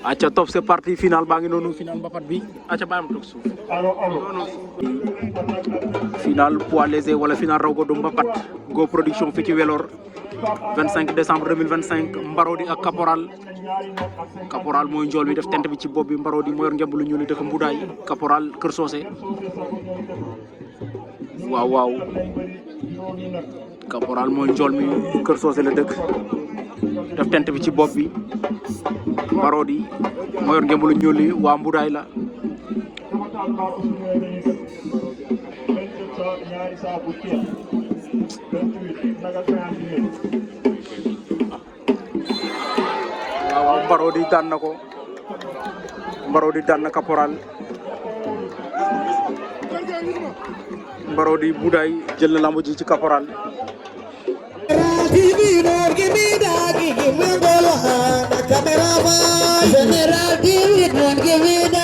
acca top c'est parti final baa ngi noonu final mbapat bi acca bàyyi ma toog suuf final poids léger wala final raw gadu mbapat Go Production fi ci Welor 25 décembre 2025 Mbarodi ak Caporal mooy njool mi def tent bi ci bopp bi Mbarodi moo yor ngemb lu ñuul dëkk Mbudaay Caporal Kër Socé waaw Caporal mooy njool mi Kër Socé la dëkk def tent bi ci bopp bi Mbarodi moo yor ngemb lu ñuul li waa Mbudaay la waaw Mbarodi daan na ko Mbarodi daan na Caporal Mbarodi Mbudaay jël na lamb ji ci Caporal General TV, don't give me that.